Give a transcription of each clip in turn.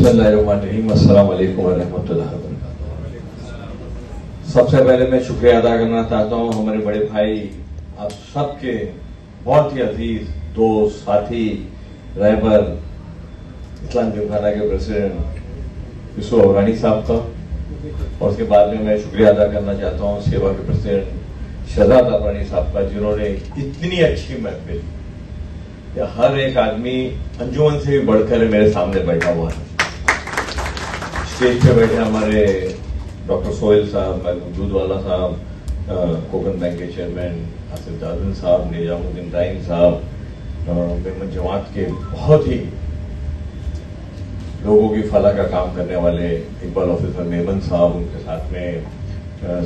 बिस्मिल्लाहिर्रहमानिर्रहीम, अस्सलाम वालेकुम वरहमतुल्लाहि वबरकातुहू। सबसे पहले मैं शुक्रिया अदा करना चाहता हूँ हमारे बड़े भाई, आप सबके बहुत ही अजीज दोस्त, साथी, रहबर, इस्लाम जिमखाना के प्रेसिडेंट यूसुफ अवरानी साहब का। और उसके बाद में मैं शुक्रिया अदा करना चाहता हूँ सेवा के प्रेसिडेंट शहजाद अवरानी साहब का, जिन्होंने इतनी अच्छी महफिल, या हर एक आदमी अंजुमन से भी बढ़कर मेरे सामने बैठा हुआ है। स्टेज पे बैठे हमारे डॉक्टर सोहेल साहब, महमूद वाला साहब, कोकन बैंक के चेयरमैन आसिफ दादन साहब, निजामुद्दीन राइन साहब, मेमन जमात के बहुत ही लोगों की फला का काम करने वाले इकबाल ऑफिसर मेमन साहब, उनके साथ में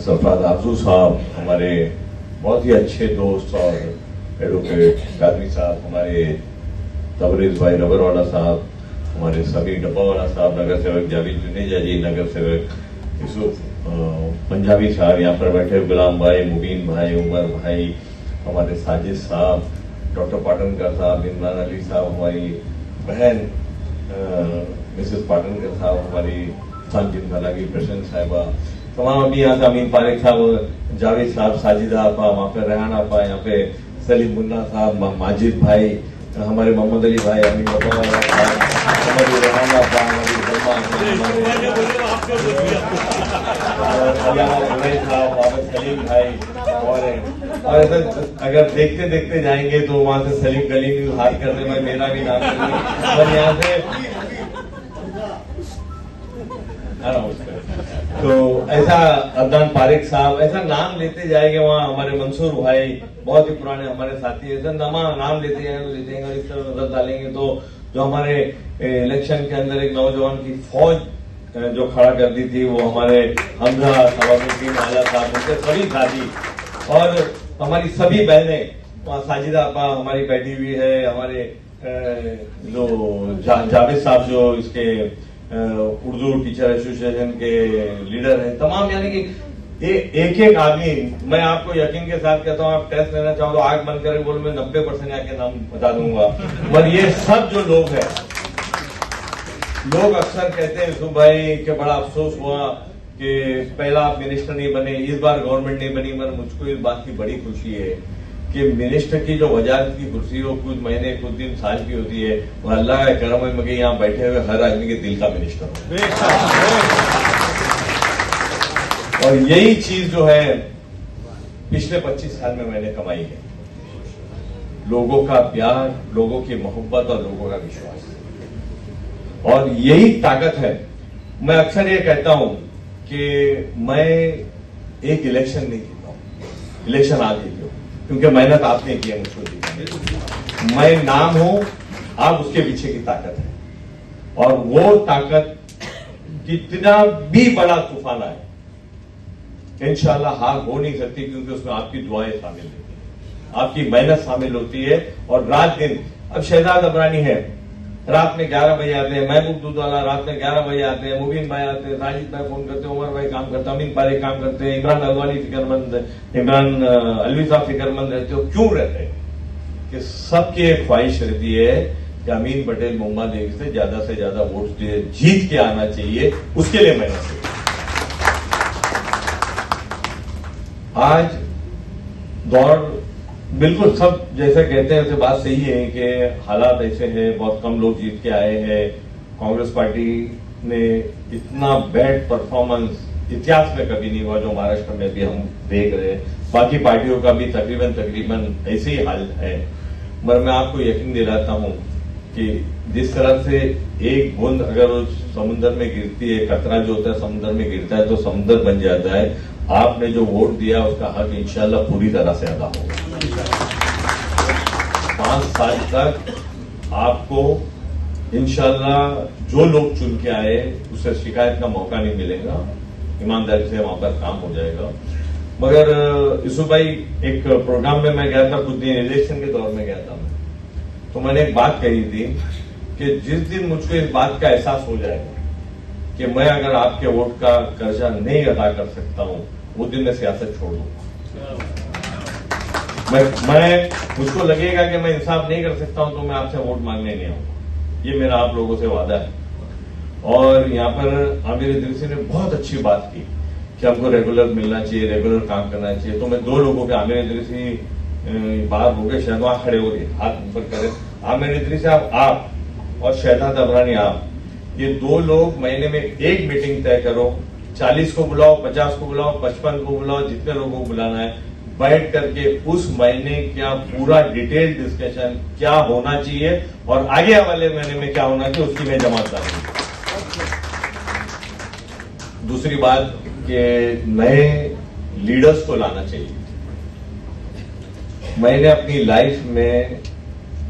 सरफराज आरजू साहब, हमारे बहुत ही अच्छे दोस्त, और एडवोकेट कादरी साहब, हमारे तबरेज भाई रबरवाला साहब, हमारे सभी डब्बावाला साहब, नगर सेवक जावेद जुनेजा जी, नगर सेवक यूसुफ पंजाबी साहब, यहाँ पर बैठे गुलाम भाई, मुबीन भाई, उमर भाई, हमारे साजिद साहब, डॉक्टर पाटनकर साहब, इमरान अली साहब, हमारी बहन मिसेस पाटनकर साहब, हमारी इस्लाम जिमखाना की प्रेसिडेंट साहिबा, तमाम अभी यहाँ से अमीन पारेख साहब, जावेद साहब, साजिदा आपा, वहाँ पे रेहान आपा, यहाँ पे सलीम मुन्ना साहब, माजिद भाई, हमारे मोहम्मद अली भाई, अमीन डब्बावाला साहब, हमारी रेहान आपा, हमारी सलीम भाई, और ऐसा अगर देखते देखते जाएंगे तो वहां से सलीम गली भी हाथ करने में मेरा भी नाम और यहाँ से तो ऐसा अदनान पारेख साहब, ऐसा नाम लेते जाएंगे। वहाँ हमारे मंसूर भाई, बहुत ही पुराने हमारे साथी, ऐसा नाम लेते जाएंगे और इस तरह नजर डालेंगे तो जो हमारे इलेक्शन के अंदर एक नौजवान की फौज जो खड़ा कर दी थी, वो हमारे हमजा सवाबुद्दीन आला साहब, उनके सभी साथी और हमारी सभी बहनें, वहाँ साजिदा आपा हमारी बैठी हुई है, हमारे जो जावेद साहब जो इसके उर्दू टीचर एसोसिएशन के लीडर हैं, तमाम, यानी कि एक एक आदमी, मैं आपको यकीन के साथ कहता हूँ, आप टेस्ट लेना चाहो तो आग बंद करके बोलो, मैं 90% आके नाम बता दूंगा। पर ये सब जो लोग हैं, लोग अक्सर कहते हैं यूसुफ भाई कि बड़ा अफसोस हुआ कि पहला आप मिनिस्टर नहीं बने, इस बार गवर्नमेंट नहीं बनी, मगर मुझको इस बात की बड़ी खुशी है कि मिनिस्टर की जो वजारत की कुर्सी हो कुछ महीने, कुछ दिन, साल की होती है, वो अल्लाह का करम है मगर यहाँ बैठे हुए हर आदमी के दिल का मिनिस्टर हो। और यही चीज जो है पिछले 25 साल में मैंने कमाई है, लोगों का प्यार, लोगों की मोहब्बत और लोगों का विश्वास, और यही ताकत है। मैं अक्सर ये कहता हूं कि मैं एक इलेक्शन नहीं जीता हूं, इलेक्शन आप जीते हो, क्योंकि मेहनत आपने की है मुझको जीतने। मैं नाम हूं, आप उसके पीछे की ताकत है, और वो ताकत कितना भी बड़ा तूफान आए इंशाल्लाह हार हो नहीं सकती, क्योंकि उसमें आपकी दुआएं शामिल होती है, आपकी मेहनत शामिल होती है, और रात दिन। अब शहजाद अबरानी है, रात में 11 बजे आते हैं, महबूब दूधवाला रात में 11 बजे आते हैं, मुबीन भाई आते हैं, साजिद भाई फोन करते हैं, उमर भाई काम करते हैं, अमीन पारेख काम करते हैं, इमरान अलवानी फिक्रमंद, इमरान अलवी साहब फिक्रमंद रहते हो। क्यों रहते हैं? कि सबकी एक ख्वाहिश रहती है कि अमीन पटेल मुंबा देवी से ज्यादा वोट जीत के आना चाहिए, उसके लिए मेहनत है। आज दौर बिल्कुल सब जैसे कहते हैं, वैसे बात सही है कि हालात ऐसे हैं, बहुत कम लोग जीत के आए हैं। कांग्रेस पार्टी ने इतना बैड परफॉर्मेंस इतिहास में कभी नहीं हुआ जो महाराष्ट्र में भी हम देख रहे हैं। बाकी पार्टियों का भी तकरीबन ऐसे ही हाल है, मगर मैं आपको यकीन दिलाता हूं कि जिस तरह से एक बूंद अगर उस समुद्र में गिरती है, कतरा जो होता है समुद्र में गिरता है तो समुद्र बन जाता है। आपने जो वोट दिया उसका हक इंशाल्लाह पूरी तरह से अदा होगा। 5 साल तक आपको इंशाल्लाह जो लोग चुन के आए उससे शिकायत का मौका नहीं मिलेगा, ईमानदारी से वहां पर काम हो जाएगा। मगर यूसुफ भाई, एक प्रोग्राम में मैं गया था कुछ दिन, इलेक्शन के दौर में गया था मैं, तो मैंने एक बात कही थी कि जिस दिन मुझको इस बात का एहसास हो जाएगा कि मैं अगर आपके वोट का कर्जा नहीं अदा कर सकता हूं, वो दिन मैं सियासत छोड़ दूंगा। मुझको लगेगा कि मैं इंसाफ नहीं कर सकता हूं तो मैं आपसे वोट मांगने नहीं आऊंगा। ये मेरा आप लोगों से वादा है। और यहाँ पर आमिर इदरीसी ने बहुत अच्छी बात की कि हमको रेगुलर मिलना चाहिए, रेगुलर काम करना चाहिए। तो मैं दो लोगों के, आमिर इदरीसी बाहर हो गए, शायद वहां खड़े हो गए, हाथ ऊपर करें। आमिर इदरीसी आप और शहजाद अबरानी आप, ये दो लोग महीने में एक मीटिंग तय करो, 40 को बुलाओ, 50 को बुलाओ, 55 को बुलाओ, जितने लोगों को बुलाना है, बैठ करके उस महीने का पूरा डिटेल डिस्कशन क्या होना चाहिए और आगे वाले महीने में क्या होना चाहिए, उसकी मैं जमात हूं। दूसरी बात कि नए लीडर्स को लाना चाहिए। मैंने अपनी लाइफ में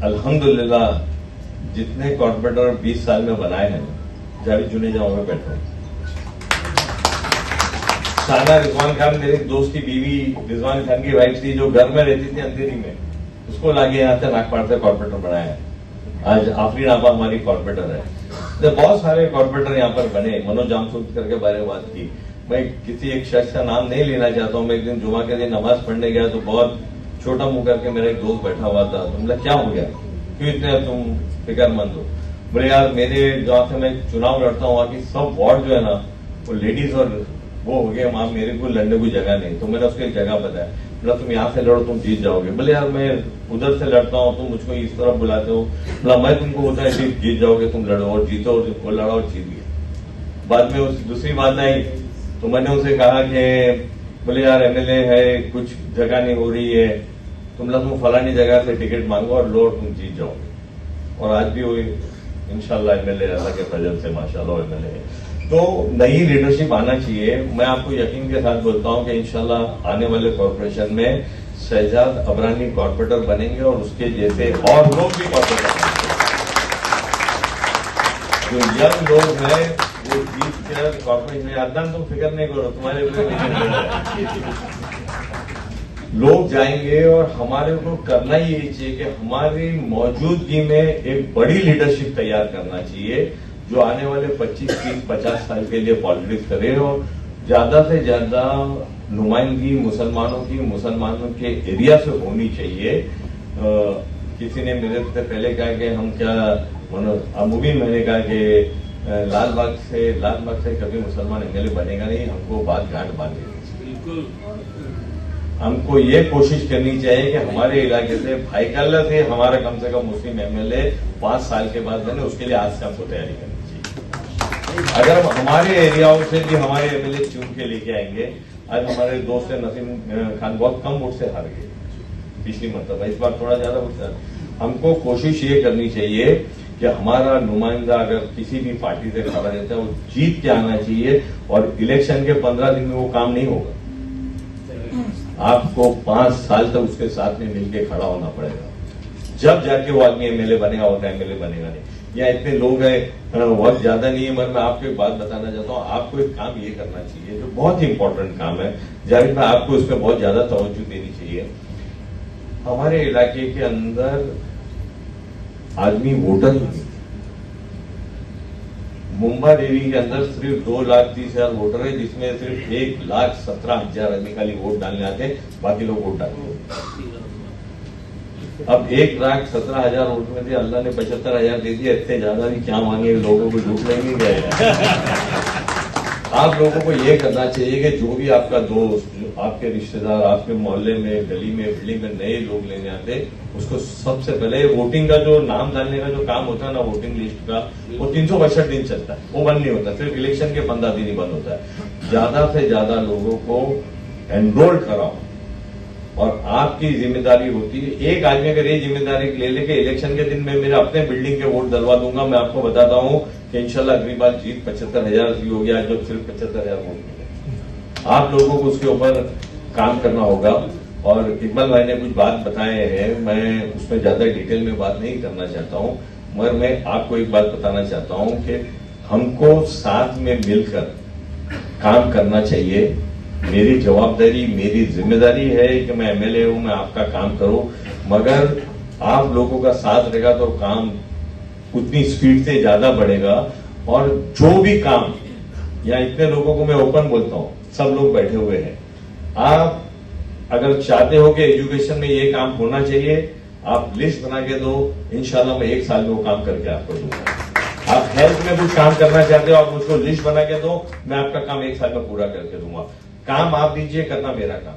अल्हम्दुलिल्लाह जितने कॉर्पोरेटर 20 साल में बनाए हैं, जावेद जुनेजा में बैठा हूं, साना रिजवान खान मेरे दोस्त की बीवी रिजवान खान की वाइफ थी, जो घर में रहती थी अंधेरी में, उसको लाके यहाँ से नागपाड़ से कॉर्पोरेटर बनाया। आज आफरीन आपा हमारी कॉर्पोरेटर है। तो बहुत सारे कॉर्पोरेटर यहाँ पर बने। मनोज जामसुद के बारे में बात की। मैं किसी एक शख्स का नाम नहीं लेना चाहता हूँ। मैं एक दिन जुमा के दिन नमाज पढ़ने गया तो बहुत छोटा मुंह करके मेरा एक दोस्त बैठा हुआ था। तो मतलब क्या हो गया, क्यों इतने तुम फिक्रमंद हो? बोले यार मेरे जहाँ से मैं चुनाव लड़ता हूँ वहां की सब वार्ड जो है ना वो लेडीज और वो हो गए, वहां मेरे को लड़ने की जगह नहीं। तो मैंने उसको एक जगह बताया, बोला तुम यहाँ से लड़ो तुम जीत जाओगे। बोले यार मैं उधर से लड़ता हूँ, तुम मुझको इस तरफ बुलाते हो। बोला मैं तुमको होता है जीत जाओगे, तुम लड़ो और जीतो, और वो लड़ा और जीत गया। बाद में उस दूसरी बात आई तो मैंने उसे कहा कि बोले यार एमएलए है, कुछ जगह नहीं हो रही है, तुम फलानी जगह से टिकट मांगो और लो, तुम जीत जाओगे। और आज भी वो इंशाल्लाह एमएलए अल्लाह के फजल से माशाल्लाह एमएलए है। तो नई लीडरशिप आना चाहिए। मैं आपको यकीन के साथ बोलता हूं कि इंशाल्लाह आने वाले कॉर्पोरेशन में शहजाद अबरानी कॉर्पोरेटर बनेंगे और उसके जैसे और लोग भी कॉर्पोरेटर बनेंगे। जो यंग लोग हैं वो जीत कर कॉर्पोरेशन, अदनान तुम फिक्र नहीं करो, तुम्हारे लोग जाएंगे। और हमारे को करना ही यही चाहिए कि हमारी मौजूदगी में एक बड़ी लीडरशिप तैयार करना चाहिए जो आने वाले 25, 30, 50 साल के लिए पॉलिटिक्स करे और ज्यादा से ज्यादा नुमाइंदगी मुसलमानों के एरिया से होनी चाहिए। किसी ने मेरे से पहले कहा कि हम क्या मुबीन, मैंने कहा कि लालबाग से कभी मुसलमान एमएलए बनेगा नहीं, हमको बात गांठ बांधेगी। बिल्कुल हमको ये कोशिश करनी चाहिए कि हमारे इलाके से भाईकाला से हमारा कम से कम मुस्लिम एमएलए 5 साल के बाद बने, उसके लिए आज से हमको तैयारी करनी चाहिए। अगर हमारे एरियाओं से भी हमारे एमएलए चुन के लेके आएंगे, आज हमारे दोस्त नसीम खान बहुत कम वोट से हार गए पिछली मरतबा, इस बार थोड़ा ज्यादा वोट से। हमको कोशिश ये करनी चाहिए कि हमारा नुमाइंदा अगर किसी भी पार्टी से खड़ा रहता है वो जीत के आना चाहिए और इलेक्शन के 15 दिन में वो काम नहीं होगा। आपको 5 साल तक उसके साथ में मिलकर खड़ा होना पड़ेगा, जब जाके वो आदमी एमएलए बनेगा, और एमएलए बनेगा नहीं। या इतने लोग हैं, वक्त ज्यादा नहीं है, मगर मैं आपको एक बात बताना चाहता हूँ। आपको एक काम ये करना चाहिए जो बहुत ही इंपॉर्टेंट काम है, जावेद भाई आपको इस पर बहुत ज्यादा तवज्जो देनी चाहिए। हमारे इलाके के अंदर आदमी वोटर नहीं, मुंबा देवी के अंदर सिर्फ 2,30,000 वोटर है, जिसमें सिर्फ 1,17,000 आदमी खाली वोट डालने आते हैं, बाकी लोग वोट डालते हैं। अब 1,17,000 वोट में से अल्लाह ने 75,000 दे दिया, इतने ज्यादा भी क्या मांगे, लोगों को लूट लेंगे गए। आप लोगों को ये करना चाहिए कि जो भी आपका दोस्त, आपके रिश्तेदार, आपके मोहल्ले में, गली में, बिल्डिंग में नए लोग लेने आते, उसको सबसे पहले वोटिंग का जो नाम डालने का जो काम होता है ना, वोटिंग लिस्ट का, वो 362 दिन चलता है, वो बंद नहीं होता, सिर्फ इलेक्शन के 15 दिन ही बंद होता है। ज्यादा से ज्यादा लोगों को एनरोल कराओ और आपकी जिम्मेदारी होती है। एक आदमी अगर ये जिम्मेदारी ले लेके इलेक्शन के दिन में मेरे अपने बिल्डिंग के वोट डलवा दूंगा, मैं आपको बताता हूं कि इंशाल्लाह अगली बार जीत 75,000 की होगी। आज जो सिर्फ 75,000 वोट मिले, आप लोगों को उसके ऊपर काम करना होगा। और इकबाल भाई ने कुछ बात बताए हैं, मैं उसमें ज्यादा डिटेल में बात नहीं करना चाहता हूं, मगर मैं आपको एक बात बताना चाहता हूं कि हमको साथ में मिलकर काम करना चाहिए। मेरी जवाबदारी, मेरी जिम्मेदारी है कि मैं एमएलए हूं, मैं आपका काम करूं, मगर आप लोगों का साथ रहेगा तो काम उतनी स्पीड से ज्यादा बढ़ेगा। और जो भी काम, या इतने लोगों को मैं ओपन बोलता हूं, सब लोग बैठे हुए हैं, आप अगर चाहते हो कि एजुकेशन में ये काम होना चाहिए, आप लिस्ट बना के दो, इंशाल्लाह मैं 1 साल में वो काम करके आपको दूंगा। आप हेल्थ में कुछ काम करना चाहते हो, आप मुझको लिस्ट बना के दो, मैं आपका काम 1 साल में पूरा करके दूंगा। काम आप दीजिए, करना मेरा काम।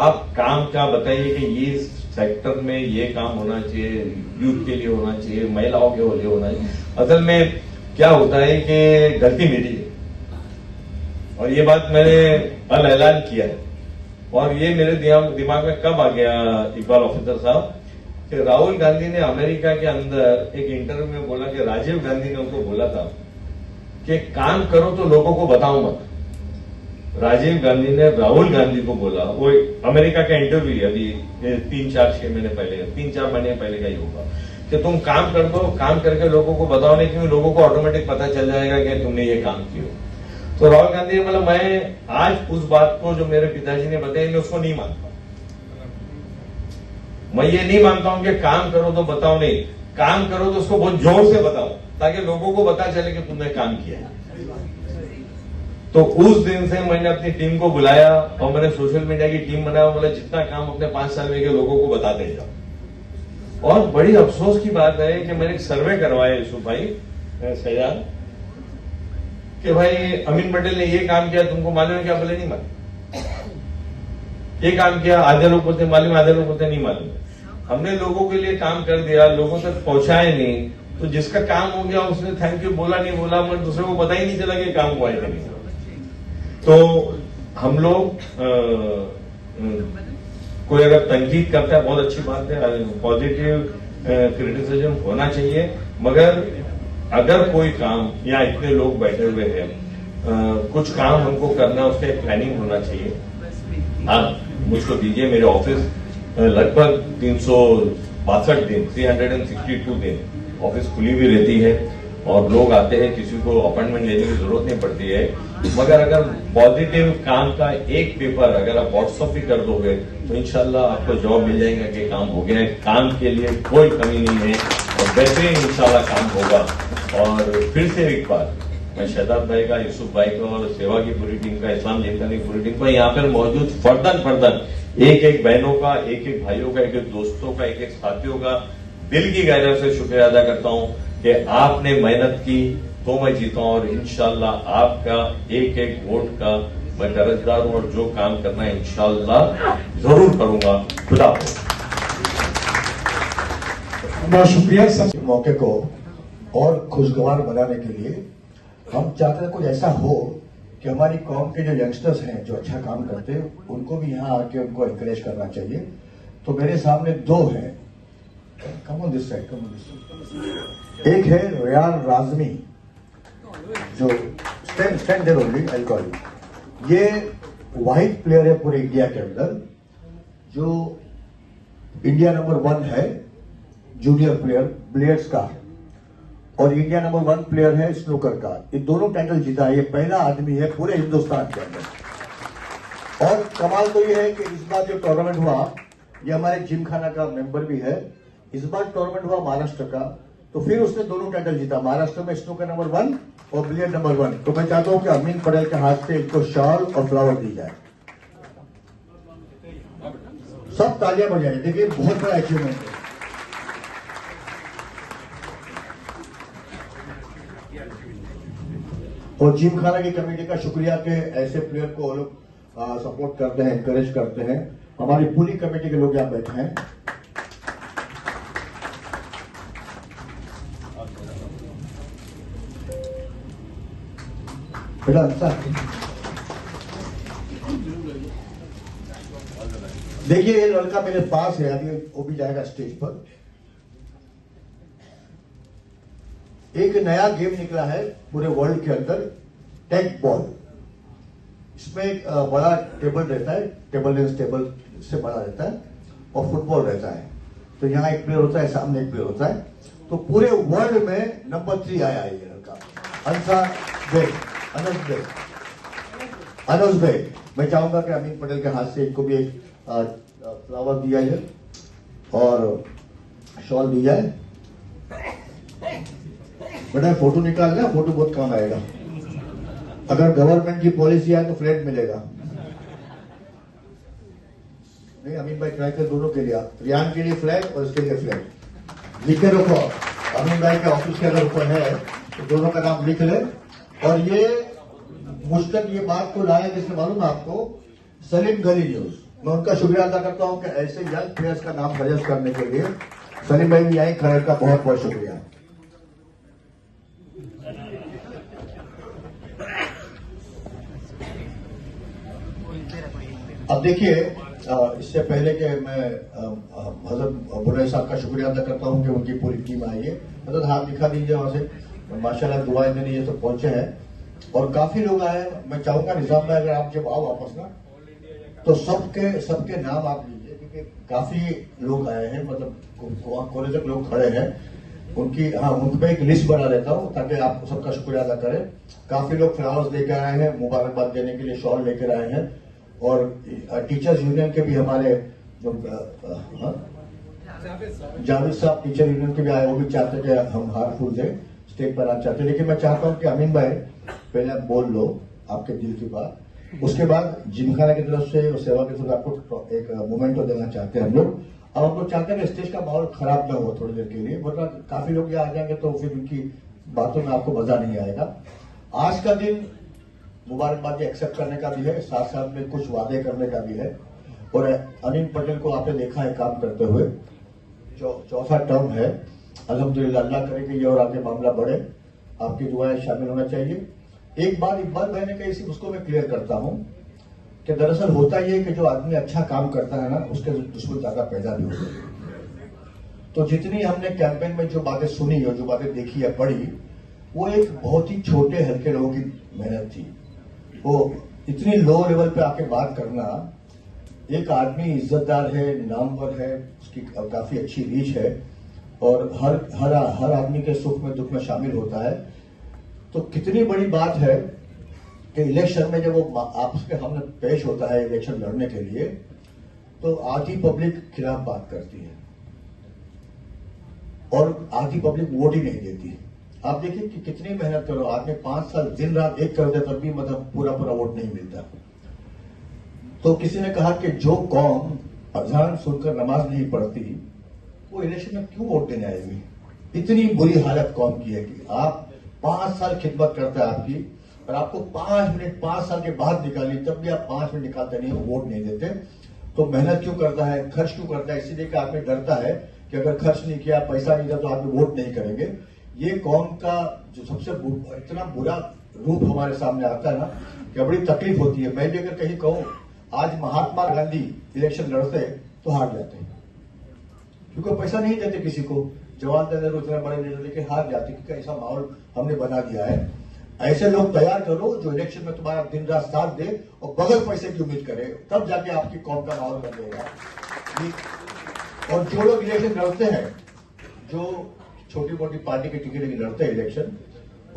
आप काम क्या बताइए कि ये सेक्टर में ये काम होना चाहिए, यूथ के लिए होना चाहिए, महिलाओं के लिए होना चाहिए। असल में क्या होता है कि गलती मेरी है, और ये बात मैंने कल ऐलान किया है। और ये मेरे दिमाग में कब आ गया इकबाल ऑफिसर साहब, कि राहुल गांधी ने अमेरिका के अंदर एक इंटरव्यू में बोला कि राजीव गांधी ने उनको बोला था कि काम करो तो लोगों को बताओ मत। राजीव गांधी ने राहुल गांधी को बोला, वो अमेरिका का इंटरव्यू अभी 3-4 महीने पहले, 3-4 महीने पहले का ही होगा, कि तुम काम कर दो, काम करके लोगों को बताओ, नहीं क्योंकि लोगों को ऑटोमेटिक पता चल जाएगा कि तुमने ये काम किया। तो राहुल गांधी ने बोला, मैं आज उस बात को जो मेरे पिताजी ने बताया, मैं उसको नहीं मानता। मैं ये नहीं मानता हूं कि काम करो तो बताओ, नहीं, काम करो तो उसको बहुत जोर से बताओ, ताकि लोगों को पता चले कि तुमने काम किया है। तो उस दिन से मैंने अपनी टीम को बुलाया और मैंने सोशल मीडिया की टीम बनाया, बोला जितना काम अपने 5 साल में के लोगों को बताते जाओ। और बड़ी अफसोस की बात है कि मैंने एक सर्वे करवाया यूसुफ भाई सैयाद, कि भाई अमीन पटेल ने ये काम किया, तुमको मालूम है क्या? बोले नहीं मालूम। ये काम किया, आधे लोग बोलते मालूम, आधे लोग बोलते नहीं मालूम। हमने लोगों के लिए काम कर दिया, लोगों तक पहुंचाए नहीं, तो जिसका काम हो गया उसने थैंक यू बोला नहीं बोला, मगर दूसरे को पता ही नहीं चला कि काम हुआ है नहीं। तो हम लोग कोई अगर तनकीद करता है, बहुत अच्छी बात है, पॉजिटिव क्रिटिसिज्म होना चाहिए, मगर अगर कोई काम, या इतने लोग बैठे हुए हैं, कुछ काम हमको करना है, उसका एक प्लानिंग होना चाहिए। आप मुझको दीजिए, मेरे ऑफिस लगभग 362 दिन, 362 दिन ऑफिस खुली हुई रहती है, और लोग आते हैं, किसी को अपॉइंटमेंट लेने की जरूरत नहीं पड़ती है। मगर अगर पॉजिटिव काम का एक पेपर अगर आप व्हाट्सएप भी कर दोगे, तो इंशाल्लाह आपको जॉब मिल जाएगा कि काम हो गया है। काम के लिए कोई कमी नहीं है, और बेहतरीन इंशाल्लाह काम होगा। और फिर से एक बार मैं शहजाद भाई का, यूसुफ भाई का, और सेवा की पूरी टीम का, इस्लाम जिमखानी की पूरी टीम का, यहाँ पर मौजूद फर्दन एक एक बहनों का, एक एक भाइयों का, एक एक दोस्तों का, एक एक साथियों का दिल की गहराई से शुक्रिया अदा करता हूं कि आपने मेहनत की तो मैं जीता हूं, और इंशाल्लाह आपका एक एक वोट का मैं कर्जदार हूं, और जो काम करना है इंशाल्लाह जरूर करूंगा। खुदा हाफिज़। बहुत शुक्रिया। सब मौके को और खुशगवार बनाने के लिए हम चाहते हैं कुछ ऐसा हो कि हमारी कौम के जो यंगस्टर्स हैं, जो अच्छा काम करते हैं, उनको भी यहाँ आके उनको एनकरेज करना चाहिए। तो मेरे सामने 2 हैं, come on this side, come on this side. एक है रियान राजमी, जो stand there only, I call you. ये वाहिद प्लेयर है पूरे इंडिया के अंदर जो इंडिया नंबर 1 है जूनियर प्लेयर बिलियर्ड्स का, और इंडिया नंबर 1 प्लेयर है स्नूकर का। ये दोनों टाइटल जीता है, ये पहला आदमी है पूरे हिंदुस्तान के अंदर। और कमाल तो ये है कि इस बार जो टूर्नामेंट हुआ, ये हमारे जिमखाना का मेंबर भी है। इस बार टूर्नामेंट हुआ महाराष्ट्र का, तो फिर उसने दोनों टाइटल जीता, महाराष्ट्र में स्नूकर नंबर 1 और बिलियर्ड नंबर 1। तो मैं चाहता हूं कि अमीन पटेल के हाथ से इनको शॉल और फ्लावर दी जाए। सब तालियां बजाएं, देखिए बहुत बड़ा अचीवमेंट है। और जिमखाना की कमेटी का शुक्रिया कि ऐसे प्लेयर को वो लोग सपोर्ट करते हैं, एनकरेज करते हैं। हमारी पूरी कमेटी के लोग यहाँ बैठे हैं। बेटा देखिए, ये लड़का मेरे पास है, अभी वो भी जाएगा स्टेज पर। एक नया गेम निकला है पूरे वर्ल्ड के अंदर, टेक बॉल। इसमें एक बड़ा टेबल रहता है, टेबल टेनिस टेबल से बड़ा रहता है, और फुटबॉल रहता है। तो यहाँ एक प्लेयर होता है, सामने एक प्लेयर होता है। तो पूरे वर्ल्ड में नंबर 3 आया है ये लड़का, अनस बेग। मैं चाहूंगा कि अमीन पटेल के हाथ से इनको भी एक फ्लावर दिया जाए और शॉल दी जाए। बेटा फोटो निकालना, फोटो बहुत काम आएगा। अगर गवर्नमेंट की पॉलिसी आए तो फ्लैट मिलेगा। नहीं, अमीन भाई ट्राई कर, दोनों के लिए, आप रियान के लिए फ्लैट और इसके लिए फ्लैट लिख के रखो। अमीन भाई के ऑफिस के अगर ऊपर है तो दोनों का नाम लिख ले। और ये मुझ तक ये बात को लाया जिसने मालूम है आपको, सलीम गली न्यूज। मैं उनका शुक्रिया अदा करता हूं कि ऐसे यंग प्लेयर्स का नाम सजेस्ट करने के लिए सलीम भाई भी यहीं खड़े का बहुत बहुत शुक्रिया। अब देखिए, इससे पहले कि मैं हजरत बुराई साहब का शुक्रिया अदा करता हूं कि उनकी पूरी टीम आई है। हजरत हाथ दिखा दीजिए वहां से। माशाल्लाह दुआएं देने ये तो पहुंचे हैं और काफी लोग आए। मैं चाहूंगा निजाम भाई अगर आप जब आओ वापस ना तो सबके नाम आप लीजिए, क्योंकि काफी लोग आए हैं, मतलब कोने तक लोग खड़े हैं। उन पे एक लिस्ट बना लेता हूं ताकि आप सबका शुक्रिया अदा करें। काफी लोग फ्लावर्स लेकर आए हैं, मुबारकबाद देने के लिए शॉल लेकर आए हैं। और टीचर्स यूनियन के भी हमारे जावेद साहब टीचर यूनियन के भी आए, वो भी चाहते कि हम हार फूल दें, स्टेज पर आना चाहते। लेकिन मैं चाहता हूं कि अमीन भाई पहले आप बोल लो आपके दिल की बात, उसके बाद जिमखाना की तरफ से और सेवा की तरफ से आपको एक मोमेंटो देना चाहते हैं हम लोग। अब हम लोग चाहते हैं कि स्टेज का माहौल खराब ना हो थोड़ी देर के लिए, वरना काफी लोग यहाँ आ जाएंगे तो फिर उनकी बातों में आपको मजा नहीं आएगा। आज का दिन मुबारकबाद एक्सेप्ट करने का भी है, साथ साथ में कुछ वादे करने का भी है। और अनिल पटेल को आपने देखा है काम करते हुए, चौथा टर्म है। अल्हम्दुलिल्लाह, अल्लाह करे कि ये और आगे मामला बढ़े, आपकी दुआएं शामिल होना चाहिए। एक बात इकबाल भाई ने कही, इसी उसको मैं क्लियर करता हूं कि दरअसल होता यह है कि जो आदमी अच्छा काम करता है ना, उसके दुश्मन ज्यादा पैदा भी होते हैं। तो जितनी हमने कैंपेन में जो बातें सुनी और जो बातें देखी या पढ़ी, वो एक बहुत ही छोटे हल्के लोगों की मेहनत थी। वो इतनी लो लेवल पे आके बात करना, एक आदमी इज्जतदार है, नामवर है, उसकी काफी अच्छी रीच है और हर आदमी के सुख में दुख में शामिल होता है। तो कितनी बड़ी बात है कि इलेक्शन में जब वो आपस के सामने पेश होता है इलेक्शन लड़ने के लिए, तो आधी पब्लिक खिलाफ बात करती है और आधी पब्लिक वोट ही नहीं देती। आप देखिए कि कितनी मेहनत करो, आदमी 5 साल दिन रात एक कर दे तब भी मतलब पूरा वोट नहीं मिलता। तो किसी ने कहा कि जो कौम अजान सुनकर नमाज नहीं पढ़ती, वो इलेक्शन में क्यों वोट देने आएगी। इतनी बुरी हालत कौम की है कि आप 5 साल खिदमत करते हैं आपकी, और आपको 5 मिनट 5 साल के बाद निकाली, तब भी आप 5 मिनट निकालते नहीं हो, वोट नहीं देते। तो मेहनत क्यों करता है, खर्च क्यों करता है, इसीलिए कि आदमी डरता है कि अगर खर्च नहीं किया, पैसा नहीं दिया तो आदमी वोट नहीं करेंगे। ये कौम का जो सबसे इतना बुरा रूप हमारे सामने आता है ना कि बड़ी तकलीफ होती है। मैं भी अगर कहीं कहूं आज महात्मा गांधी इलेक्शन लड़ते तो हार जाते हैं, क्योंकि पैसा नहीं देते किसी को, जवाहरलाल नेहरू इतना बड़े लीडर लेके हार जाते, क्योंकि ऐसा माहौल हमने बना दिया है। ऐसे लोग तैयार करो जो इलेक्शन में तुम्हारा दिन रात साथ दे और बगैर पैसे की उम्मीद करे, तब जाके आपकी कौम का माहौल बनेगा। और जो लोग इलेक्शन लड़ते हैं, जो छोटी मोटी पार्टी के टिकट की लड़ते हैं इलेक्शन,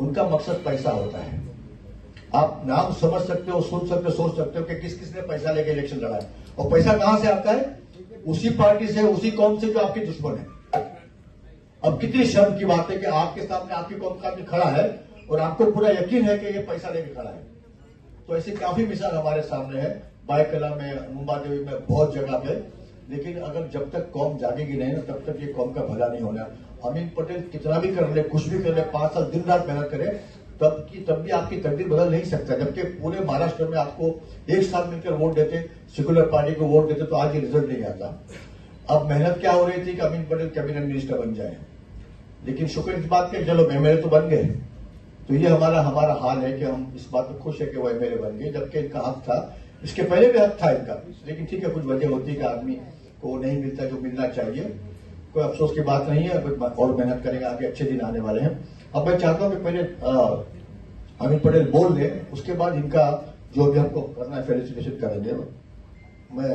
उनका मकसद पैसा होता है। आप नाम समझ सकते हो, सुन सकते हो, सोच सकते हो कि किस किसने पैसा लेके इलेक्शन लड़ा है। और पैसा कहां से आता है, उसी पार्टी से, उसी कौम से जो आपकी दुश्मन है। अब कितनी शर्म की बात है कि आपके सामने आपकी कौम का आदमी खड़ा है और आपको पूरा यकीन है कि ये पैसा लेके खड़ा है। तो ऐसी काफी मिसाल हमारे सामने है, बायकला में, मुंबा देवी में, बहुत जगह पे। लेकिन अगर जब तक कौम जागेगी नहीं ना, तब तक ये कौम का भला नहीं होना। अमीन पटेल कितना भी कर ले, कुछ भी कर ले, 5 साल दिन रात मेहनत करे, तब भी आपकी तकदीर बदल नहीं सकता। जबकि पूरे महाराष्ट्र में आपको एक साथ मिलकर वोट देते, सेक्युलर पार्टी को वोट देते, तो आज ये रिजल्ट नहीं आता। अब मेहनत क्या हो रही थी कि अमीन पटेल कैबिनेट मिनिस्टर बन जाए, लेकिन शुक्र इस बात के चलो एमएलए तो बन गए। तो ये हमारा हाल है कि हम इस बात पर खुश है कि वो एमएलए बन गए, जबकि इनका हक था, इसके पहले भी हक था इनका। लेकिन ठीक है, कुछ वजह होती है कि आदमी को नहीं मिलता जो मिलना चाहिए। कोई अफसोस की बात नहीं है, और मेहनत करेंगे, आगे अच्छे दिन आने वाले हैं। अब मैं चाहता हूं कि पहले अमित पटेल बोल ले, उसके बाद इनका जो भी हमको करना है फेलिसिटेशन करेंगे। मैं